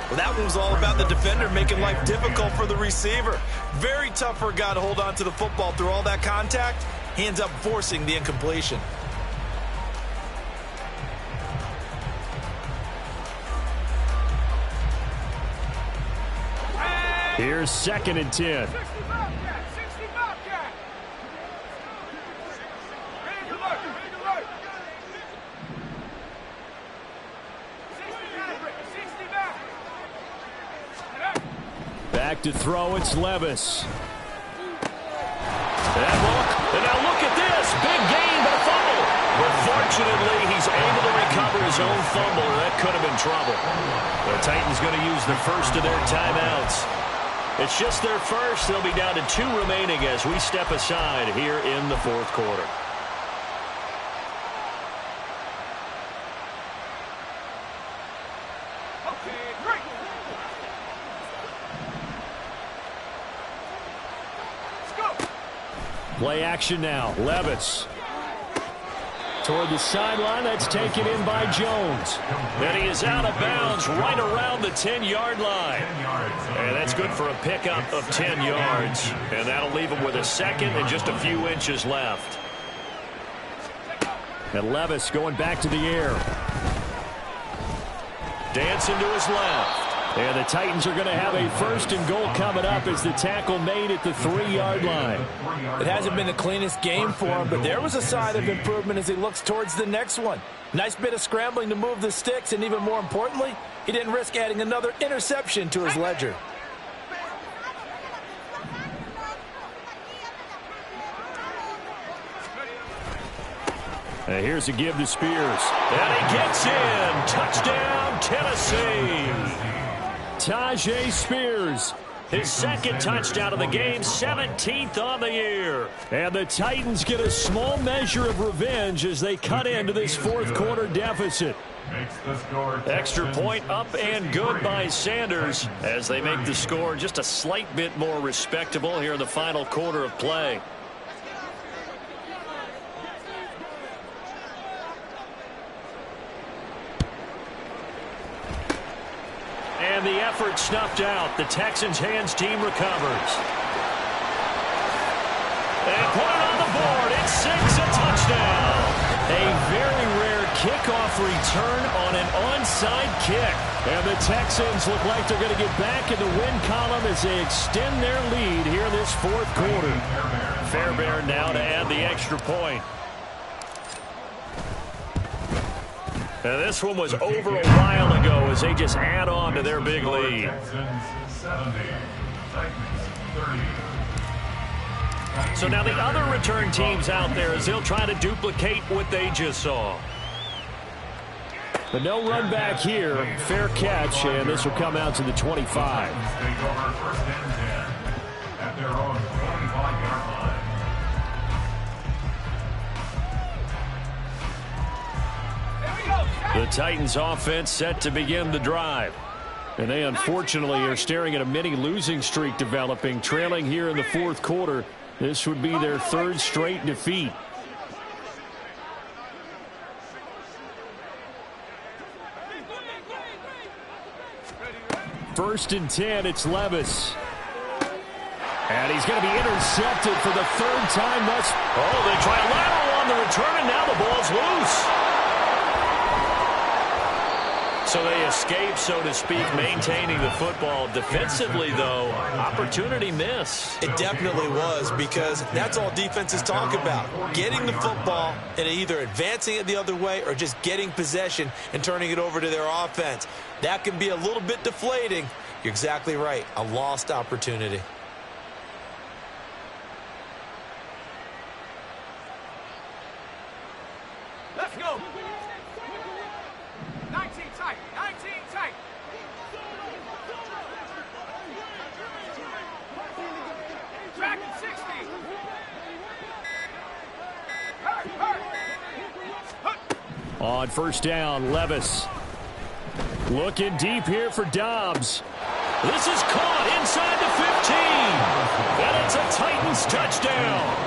Well, that one was all about the defender making life difficult for the receiver. Very tough for a guy to hold on to the football through all that contact. He ends up forcing the incompletion. Here's 2nd and 10. Back to throw, it's Levis. And now look at this. Big gain, but a fumble. But fortunately, he's able to recover his own fumble, or that could have been trouble. The Titans going to use the first of their timeouts. It's just their first. They'll be down to 2 remaining as we step aside here in the 4th quarter. Play action now. Levis. Toward the sideline. That's taken in by Jones. And he is out of bounds right around the 10-yard line. And that's good for a pickup of 10 yards. And that'll leave him with a second and just a few inches left. And Levis going back to the air. Dancing to his left. And the Titans are going to have a 1st and goal coming up as the tackle made at the 3-yard line. It hasn't been the cleanest game for him, but there was a sign of improvement as he looks towards the next one. Nice bit of scrambling to move the sticks, and even more importantly, he didn't risk adding another interception to his ledger. And here's a give to Spears. And he gets in. Touchdown, Tennessee. Tyjae Spears. His 2nd touchdown of the game, 17th on the year. And the Titans get a small measure of revenge as they cut into this 4th quarter deficit. Extra point up and good by Sanders as they make the score just a slight bit more respectable here in the final quarter of play. And the effort snuffed out. The Texans' hands team recovers. And put it on the board. It's 6, a touchdown. A very rare kickoff return on an onside kick. And the Texans look like they're going to get back in the win column as they extend their lead here in this 4th quarter. Fairbairn now to add the extra point. And this one was over a while ago as they just add on to their big lead. So now the other return teams out there as they'll try to duplicate what they just saw. But no run back here. Fair catch, and this will come out to the 25. At their own 25-yard line. The Titans offense set to begin the drive. And they unfortunately are staring at a mini losing streak developing, trailing here in the 4th quarter. This would be their 3rd straight defeat. First and 10, it's Levis. And he's going to be intercepted for the 3rd time. Oh, they try a lateral on the return, and now the ball's loose. So they escape, so to speak, maintaining the football. Defensively, though, opportunity miss. It definitely was, because that's all defenses talk about. Getting the football and either advancing it the other way or just getting possession and turning it over to their offense. That can be a little bit deflating. You're exactly right. A lost opportunity. Let's go. 19 tight. 19 tight. Track at 60. On first down, Levis. Looking deep here for Dobbs. This is caught inside the 15. And it's a Titans touchdown.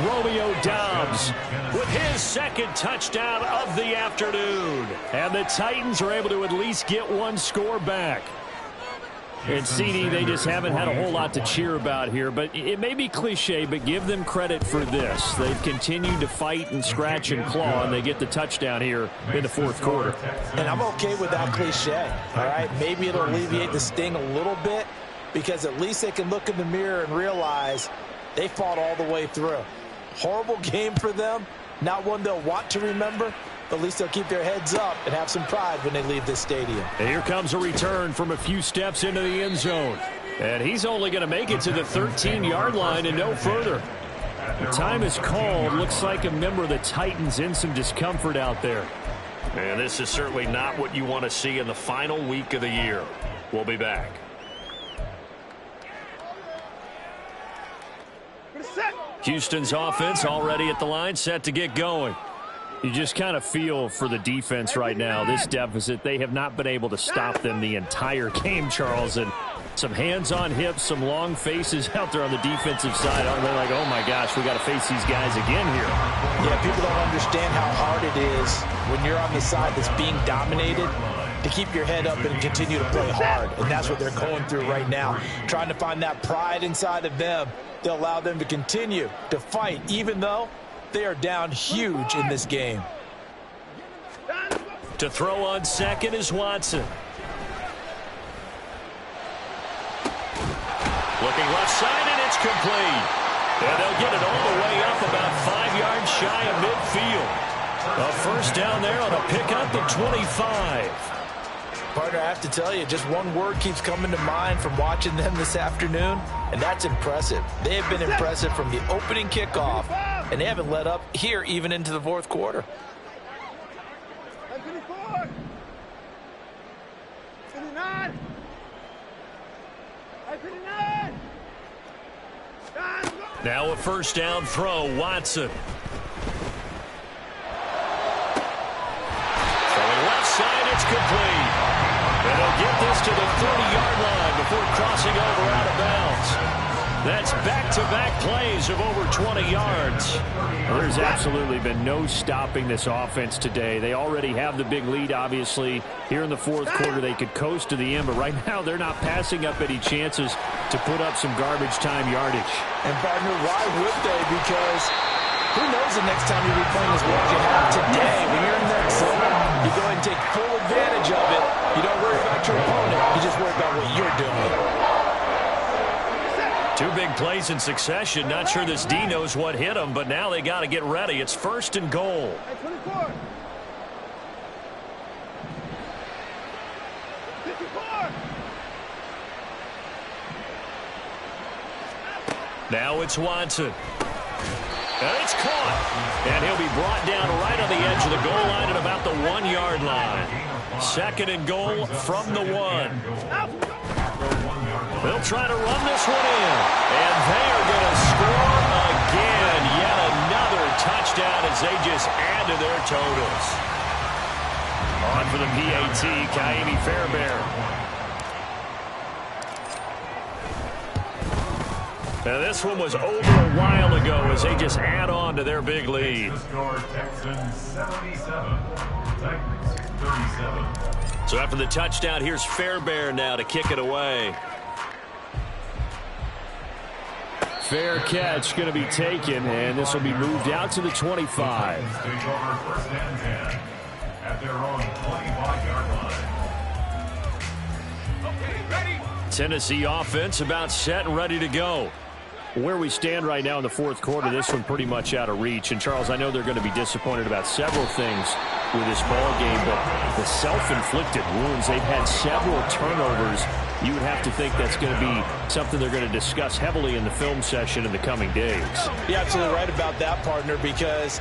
Romeo Doubs with his second touchdown of the afternoon. And the Titans are able to at least get one score back. And CD, they just haven't had a whole lot to cheer about here. But it may be cliche, but give them credit for this. They've continued to fight and scratch and claw, and they get the touchdown here in the fourth quarter. And I'm okay with that cliche, all right? Maybe it'll alleviate the sting a little bit because at least they can look in the mirror and realize they fought all the way through. Horrible game for them, not one they'll want to remember. At least they'll keep their heads up and have some pride when they leave this stadium. And here comes a return from a few steps into the end zone. And he's only going to make it to the 13-yard line and no further. The time is called. Looks like a member of the Titans in some discomfort out there. And this is certainly not what you want to see in the final week of the year. We'll be back. Houston's offense already at the line, set to get going. You just kind of feel for the defense right now, this deficit. They have not been able to stop them the entire game, Charles. And some hands on hips, some long faces out there on the defensive side. They're like, oh, my gosh, we got to face these guys again here. Yeah, people don't understand how hard it is when you're on the side that's being dominated to keep your head up and continue to play hard. And that's what they're going through right now, trying to find that pride inside of them to allow them to continue to fight, even though they are down huge in this game. To throw on second is Watson. Looking left side, and it's complete. And they'll get it all the way up about 5 yards shy of midfield. A first down there on a pickup at 25. Partner, I have to tell you, just one word keeps coming to mind from watching them this afternoon, and that's impressive. They have been impressive from the opening kickoff, and they haven't let up here even into the fourth quarter. 54. 59. 59. Now a first down throw, Watson. Throwing left side, it's complete. And they'll get this to the 30-yard line before crossing over out of bounds. That's back-to-back plays of over 20 yards. Well, there's absolutely been no stopping this offense today. They already have the big lead, obviously. Here in the fourth quarter, they could coast to the end, but right now they're not passing up any chances to put up some garbage time yardage. And, partner, why would they? Because who knows the next time you'll be playing as well as you have today. When you're in that zone, you go ahead and take full advantage of it. You don't worry about your opponent. You just worry about what you're doing. Two big plays in succession. Not sure this D knows what hit him, but now they got to get ready. It's first and goal. 24. 54. Now it's Watson. And it's caught. And he'll be brought down right on the edge of the goal line at about the 1 yard line. Second and goal from the 1. They'll try to run this one in. And they are going to score again. Yet another touchdown as they just add to their totals. On for the PAT, Ka'imi Fairbairn. Now this one was over a while ago as they just add on to their big lead. So after the touchdown, here's Fairbairn now to kick it away. Fair catch going to be taken, and this will be moved out to the 25. At their own 25-yard line. Tennessee offense about set and ready to go. Where we stand right now in the fourth quarter, this one pretty much out of reach. And, Charles, I know they're going to be disappointed about several things with this ball game, but the self-inflicted wounds, they've had several turnovers. You would have to think that's going to be something they're going to discuss heavily in the film session in the coming days. You're absolutely right about that, partner, because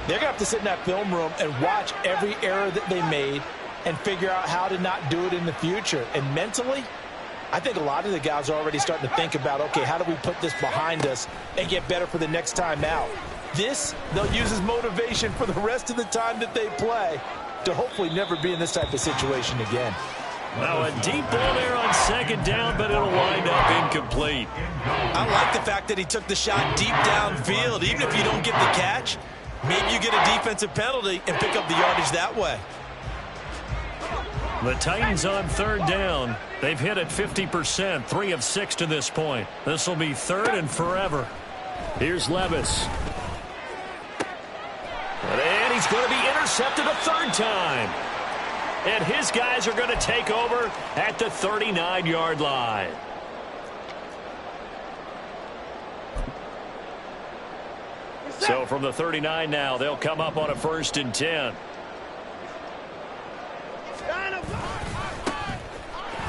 they're going to have to sit in that film room and watch every error that they made and figure out how to not do it in the future. And mentally, I think a lot of the guys are already starting to think about, okay, how do we put this behind us and get better for the next time out? This, they'll use as motivation for the rest of the time that they play to hopefully never be in this type of situation again. Now a deep ball there on second down, but it'll wind up incomplete. I like the fact that he took the shot deep downfield. Even if you don't get the catch, maybe you get a defensive penalty and pick up the yardage that way. The Titans on third down. They've hit it 50%, 3 of 6 to this point. This will be third and forever. Here's Levis. And he's going to be intercepted a third time. And his guys are going to take over at the 39-yard line. So from the 39 now, they'll come up on a 1st and 10.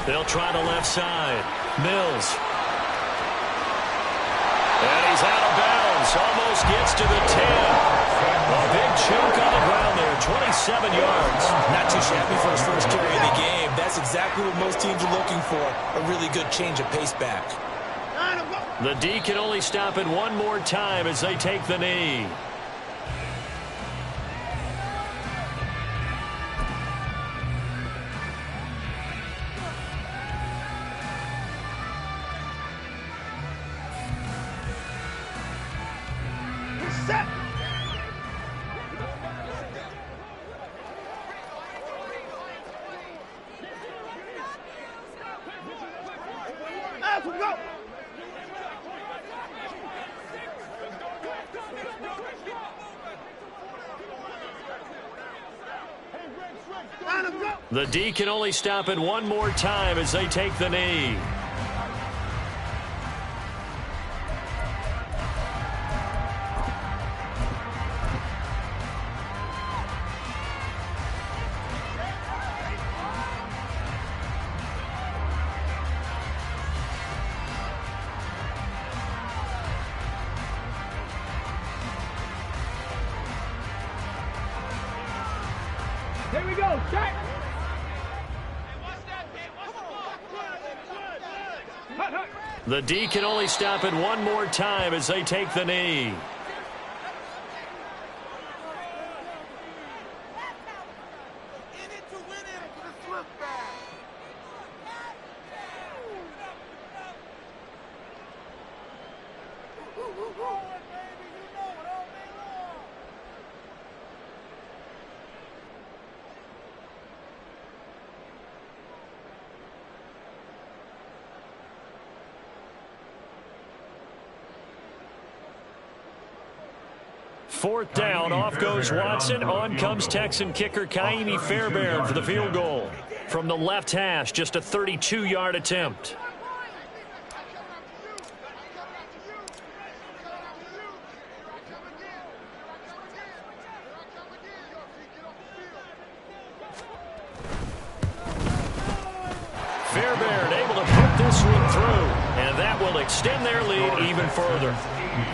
They'll try the left side. Mills. And he's out of bounds. Almost gets to the 10. A big chunk on the ground there. 27 yards. Not too shabby for his first carry of the game. That's exactly what most teams are looking for. A really good change of pace back. The D can only stop it one more time as they take the knee. The D can only stop it one more time as they take the knee. Here we go, Jack. The D can only stop it one more time as they take the knee. Fourth down, off goes Watson. On comes Texan kicker Ka'imi Fairbairn for the field goal. From the left hash, just a 32-yard attempt. Fairbairn able to put this one through, and that will extend their lead even further.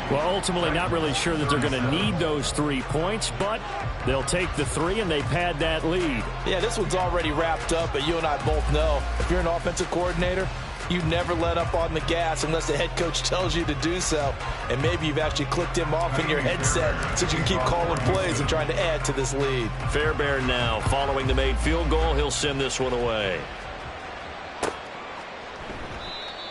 Well, ultimately not really sure that they're going to need those 3 points, but they'll take the 3 and they pad that lead. Yeah, this one's already wrapped up, but you and I both know if you're an offensive coordinator, you never let up on the gas unless the head coach tells you to do so. And maybe you've actually clicked him off in your headset so you can keep calling plays and trying to add to this lead. Fairbairn now following the made field goal. He'll send this one away.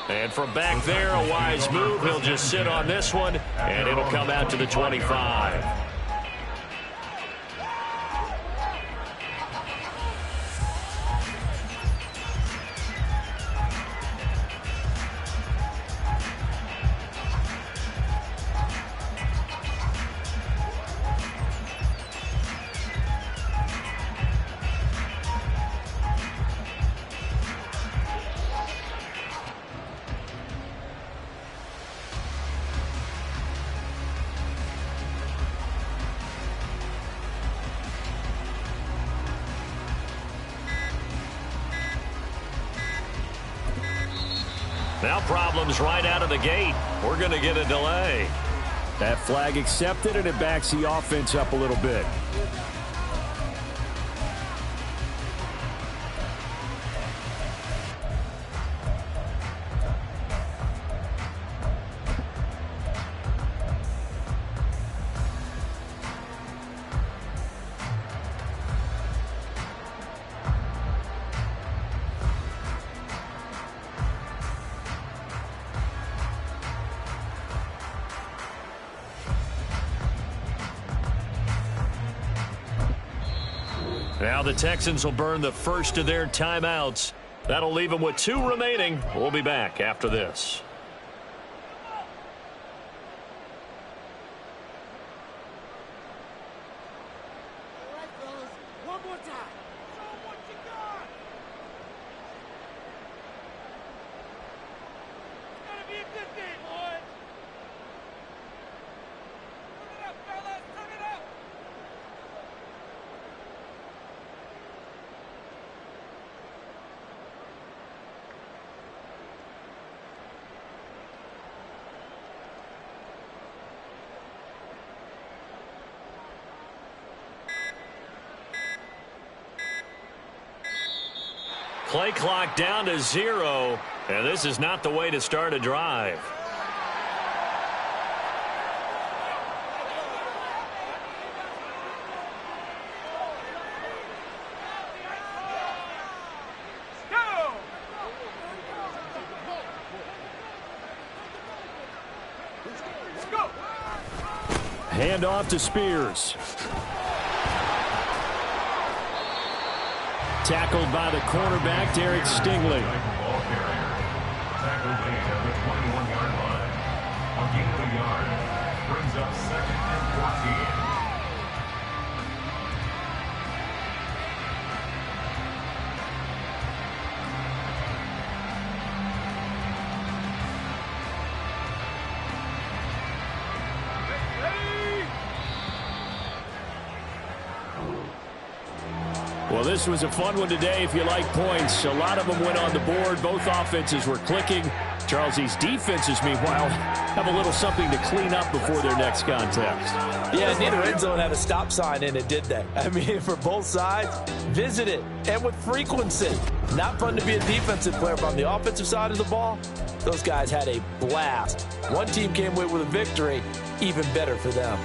And from back there, a wise move. He'll just sit on this one, and it'll come out to the 25. Now problems right out of the gate. We're going to get a delay. That flag accepted, and it backs the offense up a little bit. Now the Texans will burn the first of their timeouts. That'll leave them with 2 remaining. We'll be back after this. Play clock down to 0, and this is not the way to start a drive. Hand off to Spears. Tackled by the cornerback, Derek Stingley. Tackled at the 21-yard line. A gain of a yard. Brings up 2nd and 14. Well, this was a fun one today if you like points. A lot of them went on the board. Both offenses were clicking. Charles, these defenses, meanwhile, have a little something to clean up before their next contest. Yeah, neither end zone had a stop sign in it, did they? I mean, for both sides, visit it, and with frequency. Not fun to be a defensive player, but on the offensive side of the ball, those guys had a blast. One team came away with a victory, even better for them.